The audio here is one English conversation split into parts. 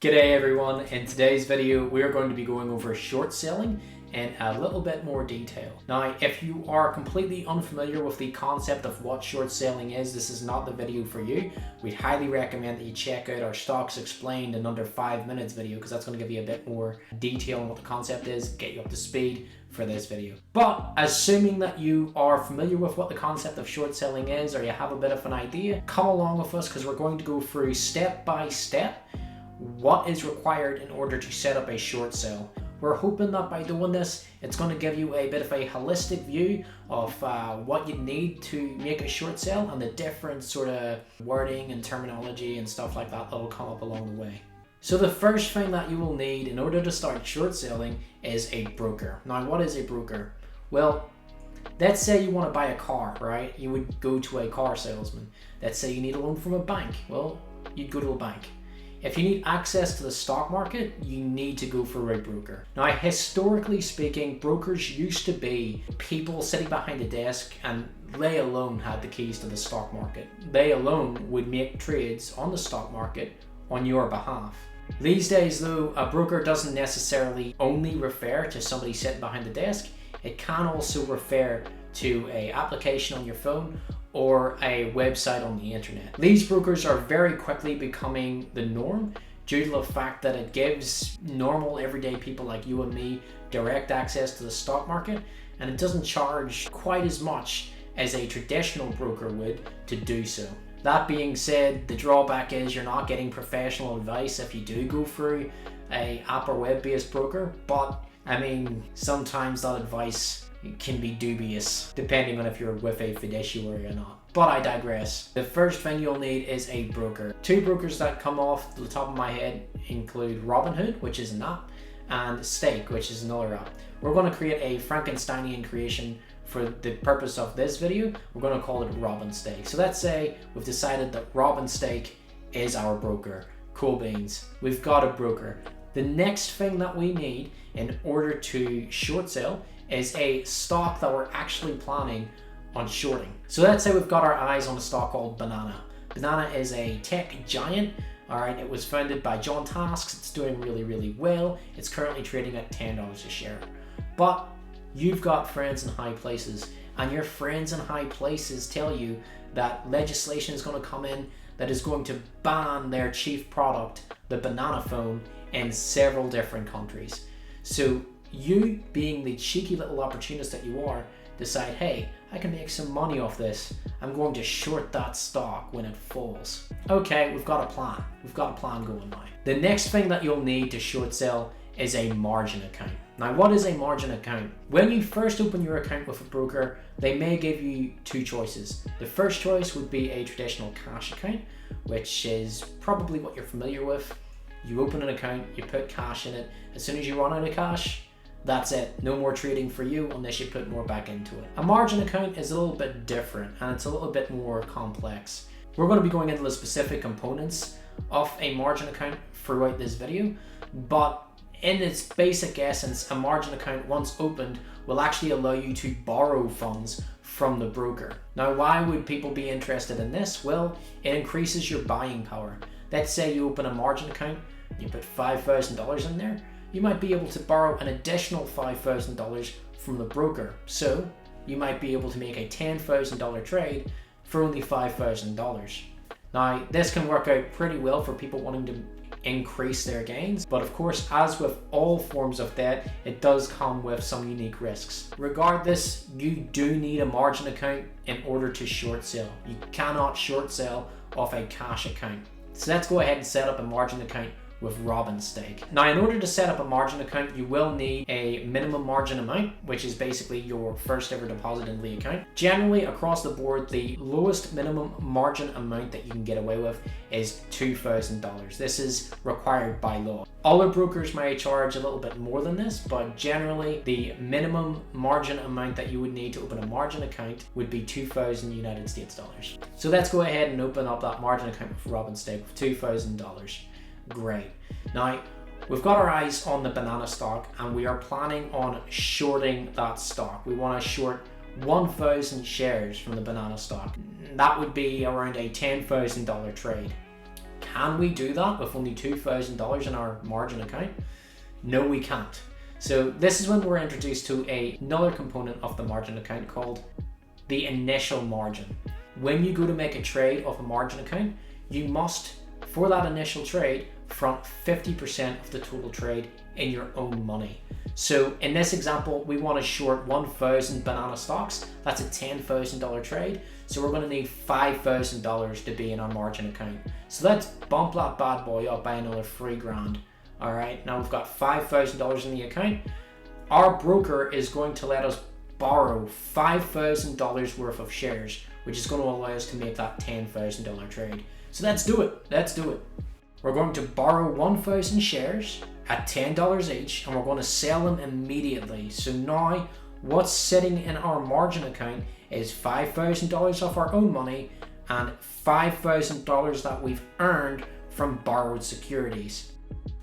G'day everyone, in today's video we are going to be going over short selling in a little bit more detail. Now if you are completely unfamiliar with the concept of what short selling is, this is not the video for you. We'd highly recommend that you check out our Stocks Explained in under 5 minutes video, because that's going to give you a bit more detail on what the concept is, get you up to speed for this video. But assuming that you are familiar with what the concept of short selling is, or you have a bit of an idea, come along with us because we're going to go through step by step what is required in order to set up a short sell. We're hoping that by doing this, it's going to give you a bit of a holistic view of what you need to make a short sell and the different sort of wording and terminology and stuff like that will come up along the way. So the first thing that you will need in order to start short selling is a broker. Now what is a broker? Well, let's say you want to buy a car, right? You would go to a car salesman. Let's say you need a loan from a bank. Well, you'd go to a bank. If you need access to the stock market, you need to go for a broker. Now, historically speaking, brokers used to be people sitting behind a desk, and they alone had the keys to the stock market. They alone would make trades on the stock market on your behalf. These days though, a broker doesn't necessarily only refer to somebody sitting behind the desk. It can also refer to an application on your phone or a website on the internet. These brokers are very quickly becoming the norm due to the fact that it gives normal everyday people like you and me direct access to the stock market, and it doesn't charge quite as much as a traditional broker would to do so. That being said, the drawback is you're not getting professional advice if you do go through an app or web-based broker, but I mean, sometimes that advice can be dubious depending on if you're with a fiduciary or not. But I digress. The first thing you'll need is a broker. Two brokers that come off the top of my head include Robinhood, which is an app, and Stake, which is another app. We're going to create a Frankensteinian creation for the purpose of this video. We're going to call it Robin Stake. So let's say we've decided that Robin Stake is our broker. Cool beans. We've got a broker. The next thing that we need in order to short sell is a stock that we're actually planning on shorting. So let's say we've got our eyes on a stock called Banana. Banana is a tech giant. All right, it was founded by John Tasks. It's doing really well. It's currently trading at $10 a share. But you've got friends in high places, and your friends in high places tell you that legislation is going to come in that is going to ban their chief product, the banana phone, in several different countries. So you, being the cheeky little opportunist that you are, decide, hey, I can make some money off this. I'm going to short that stock when it falls. Okay, we've got a plan. We've got a plan going now. The next thing that you'll need to short sell is a margin account. Now, what is a margin account? When you first open your account with a broker, they may give you two choices. The first choice would be a traditional cash account, which is probably what you're familiar with. You open an account, you put cash in it. As soon as you run out of cash, that's it. No more trading for you unless you put more back into it. A margin account is a little bit different, and it's a little bit more complex. We're going to be going into the specific components of a margin account throughout this video, but in its basic essence, a margin account once opened will actually allow you to borrow funds from the broker. Now, why would people be interested in this? Well, it increases your buying power. Let's say you open a margin account, you put $5,000 in there, you might be able to borrow an additional $5,000 from the broker. So you might be able to make a $10,000 trade for only $5,000. Now, this can work out pretty well for people wanting to increase their gains, but of course, as with all forms of debt, it does come with some unique risks. Regardless, you do need a margin account in order to short sell. You cannot short sell off a cash account. So let's go ahead and set up a margin account with Robin Stake. Now, in order to set up a margin account, you will need a minimum margin amount, which is basically your first ever deposit into the account. Generally, across the board, the lowest minimum margin amount that you can get away with is $2,000. This is required by law. Other brokers may charge a little bit more than this, but generally the minimum margin amount that you would need to open a margin account would be 2,000 United States dollars. So let's go ahead and open up that margin account with Robin Stake with $2,000. Great. Now, we've got our eyes on the banana stock and we are planning on shorting that stock. We want to short 1,000 shares from the banana stock. That would be around a $10,000 trade. Can we do that with only $2,000 in our margin account? No, we can't. So this is when we're introduced to another component of the margin account called the initial margin. When you go to make a trade off a margin account, you must, for that initial trade, front 50% of the total trade in your own money. So in this example, we want to short 1,000 banana stocks. That's a $10,000 trade. So we're going to need $5,000 to be in our margin account. So let's bump that bad boy up by another $3,000. All right, now we've got $5,000 in the account. Our broker is going to let us borrow $5,000 worth of shares, which is going to allow us to make that $10,000 trade. So let's do it. Let's do it. We're going to borrow 1,000 shares at $10 each, and we're going to sell them immediately. So now what's sitting in our margin account is $5,000 of our own money and $5,000 that we've earned from borrowed securities.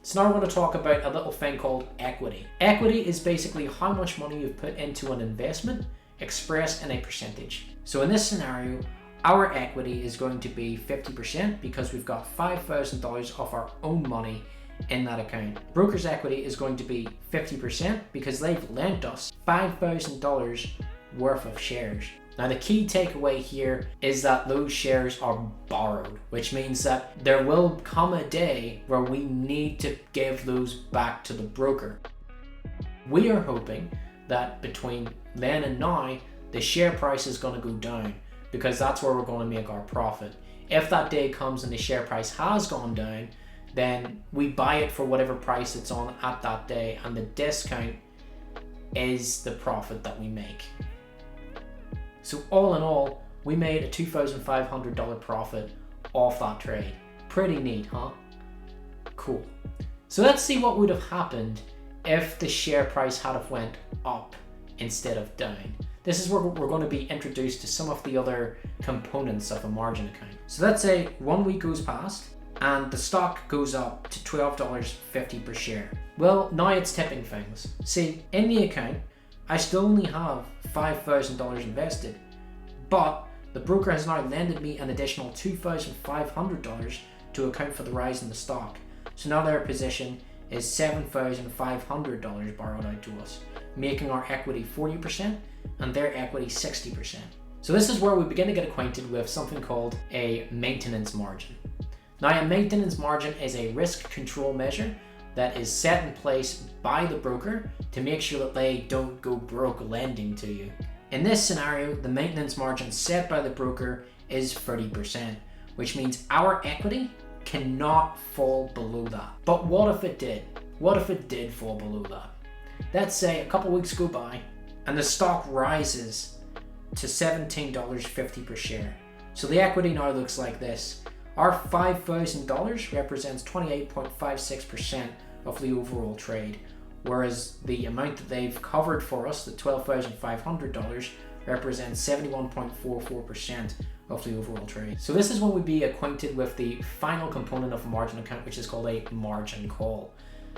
So now we're going to talk about a little thing called equity. Equity is basically how much money you've put into an investment expressed in a percentage. So in this scenario, our equity is going to be 50% because we've got $5,000 of our own money in that account. Broker's equity is going to be 50% because they've lent us $5,000 worth of shares. Now the key takeaway here is that those shares are borrowed, which means that there will come a day where we need to give those back to the broker. We are hoping that between then and now, the share price is going to go down because that's where we're going to make our profit. If that day comes and the share price has gone down, then we buy it for whatever price it's on at that day, and the discount is the profit that we make. So all in all, we made a $2,500 profit off that trade. Pretty neat, huh? Cool. So let's see what would have happened if the share price had have went up instead of down. This is where we're going to be introduced to some of the other components of a margin account. So let's say 1 week goes past and the stock goes up to $12.50 per share. Well, now it's tipping things. See, in the account, I still only have $5,000 invested, but the broker has now lended me an additional $2,500 to account for the rise in the stock. So now their position is $7,500 borrowed out to us, making our equity 40% and their equity 60%. So this is where we begin to get acquainted with something called a maintenance margin. Now, a maintenance margin is a risk control measure that is set in place by the broker to make sure that they don't go broke lending to you. In this scenario, the maintenance margin set by the broker is 30%, which means our equity cannot fall below that. But what if it did? What if it did fall below that? Let's say a couple weeks go by and the stock rises to $17.50 per share. So the equity now looks like this. Our $5,000 represents 28.56% of the overall trade, whereas the amount that they've covered for us, the $12,500, represents 71.44% of the overall trade. So this is when we'd be acquainted with the final component of a margin account, which is called a margin call.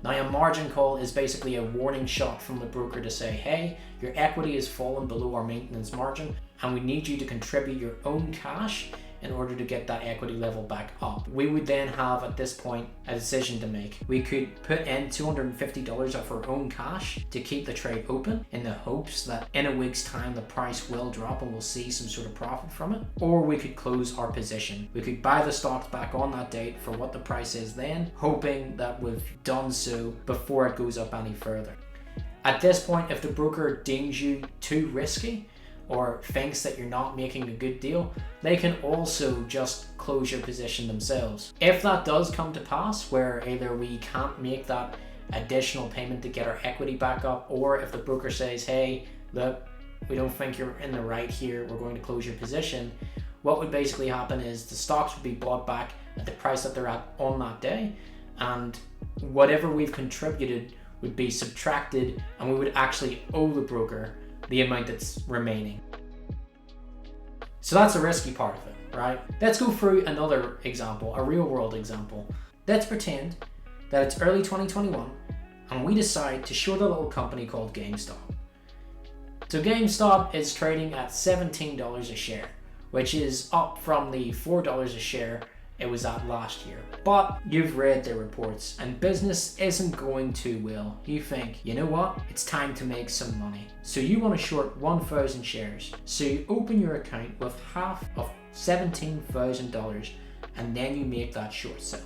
Now, a margin call is basically a warning shot from the broker to say, hey, your equity has fallen below our maintenance margin and we need you to contribute your own cash in order to get that equity level back up. We would then have at this point a decision to make. We could put in $250 of our own cash to keep the trade open in the hopes that in a week's time the price will drop and we'll see some sort of profit from it. Or we could close our position. We could buy the stocks back on that date for what the price is then, hoping that we've done so before it goes up any further. At this point, if the broker deems you too risky, or thinks that you're not making a good deal, they can also just close your position themselves. If that does come to pass, where either we can't make that additional payment to get our equity back up, or if the broker says, hey, look, we don't think you're in the right here, we're going to close your position, what would basically happen is the stocks would be bought back at the price that they're at on that day, and whatever we've contributed would be subtracted, and we would actually owe the broker the amount that's remaining. So that's the risky part of it, right? Let's go through another example, a real world example. Let's pretend that it's early 2021 and we decide to short a little company called GameStop. So GameStop is trading at $17 a share, which is up from the $4 a share it was at last year. But you've read the reports and business isn't going too well. You think, you know what? It's time to make some money. So you want to short 1,000 shares. So you open your account with half of $17,000 and then you make that short sell.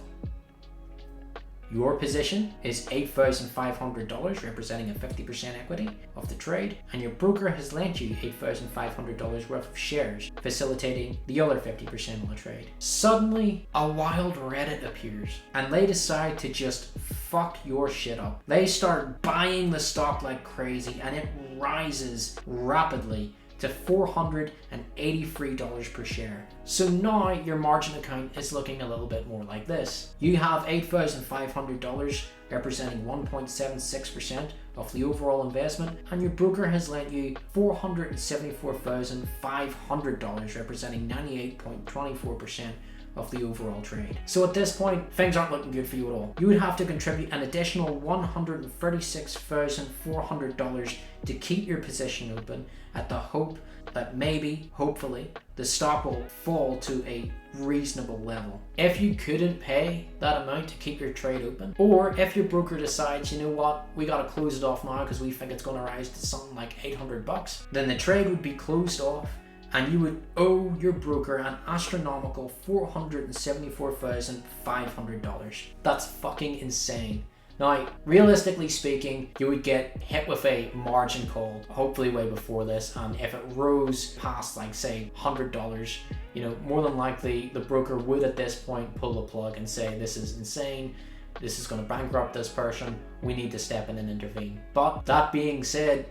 Your position is $8,500, representing a 50% equity of the trade, and your broker has lent you $8,500 worth of shares, facilitating the other 50% of the trade. Suddenly, a wild Reddit appears, and they decide to just fuck your shit up. They start buying the stock like crazy, and it rises rapidly to $483 per share. So now your margin account is looking a little bit more like this. You have $8,500 representing 1.76% of the overall investment, and your broker has lent you $474,500 representing 98.24% of the overall trade. So at this point, things aren't looking good for you at all. You would have to contribute an additional $136,400 to keep your position open at the hope that maybe, hopefully, the stock will fall to a reasonable level. If you couldn't pay that amount to keep your trade open, or if your broker decides, you know what, we gotta close it off now because we think it's gonna rise to something like $800, then the trade would be closed off and you would owe your broker an astronomical $474,500. That's fucking insane. Now, realistically speaking, you would get hit with a margin call, hopefully way before this, and if it rose past, like, say, $100, you know, more than likely the broker would at this point pull the plug and say, this is insane, this is going to bankrupt this person, we need to step in and intervene. But that being said,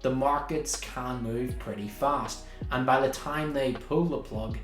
the markets can move pretty fast, and by the time they pull the plug,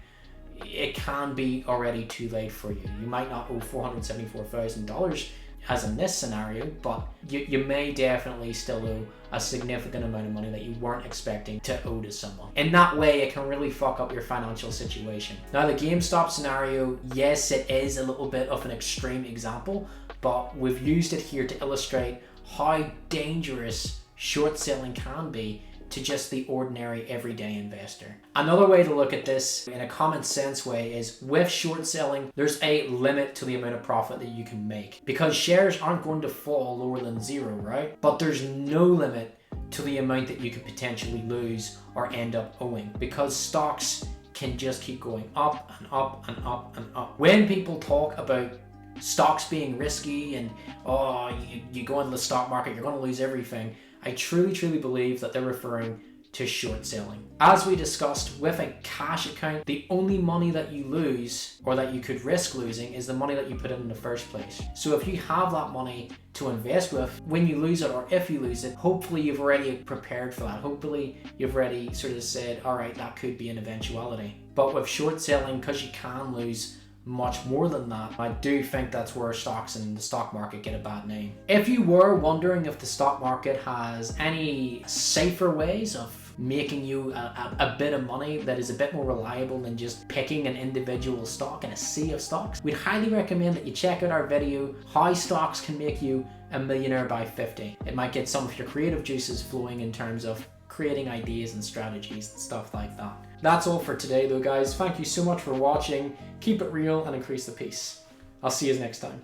it can be already too late for you. You might not owe $474,000 as in this scenario, but you may definitely still owe a significant amount of money that you weren't expecting to owe to someone. In that way, it can really fuck up your financial situation. Now, the GameStop scenario, yes, it is a little bit of an extreme example, but we've used it here to illustrate how dangerous short selling can be to just the ordinary everyday investor. Another way to look at this in a common sense way is with short selling, there's a limit to the amount of profit that you can make because shares aren't going to fall lower than zero, right? But there's no limit to the amount that you could potentially lose or end up owing because stocks can just keep going up and up and up and up. When people talk about stocks being risky and, oh, you go into the stock market, you're going to lose everything, I truly believe that they're referring to short selling. As we discussed, with a cash account, the only money that you lose or that you could risk losing is the money that you put in the first place. So if you have that money to invest with, when you lose it or if you lose it, hopefully you've already prepared for that. Hopefully you've already sort of said, all right, that could be an eventuality. But with short selling, because you can lose much more than that, I do think that's where stocks and the stock market get a bad name. If you were wondering if the stock market has any safer ways of making you a bit of money that is a bit more reliable than just picking an individual stock in a sea of stocks, we'd highly recommend that you check out our video, How Stocks Can Make You a Millionaire by 50. It might get some of your creative juices flowing in terms of creating ideas and strategies and stuff like that. That's all for today though, guys. Thank you so much for watching. Keep it real and increase the peace. I'll see you next time.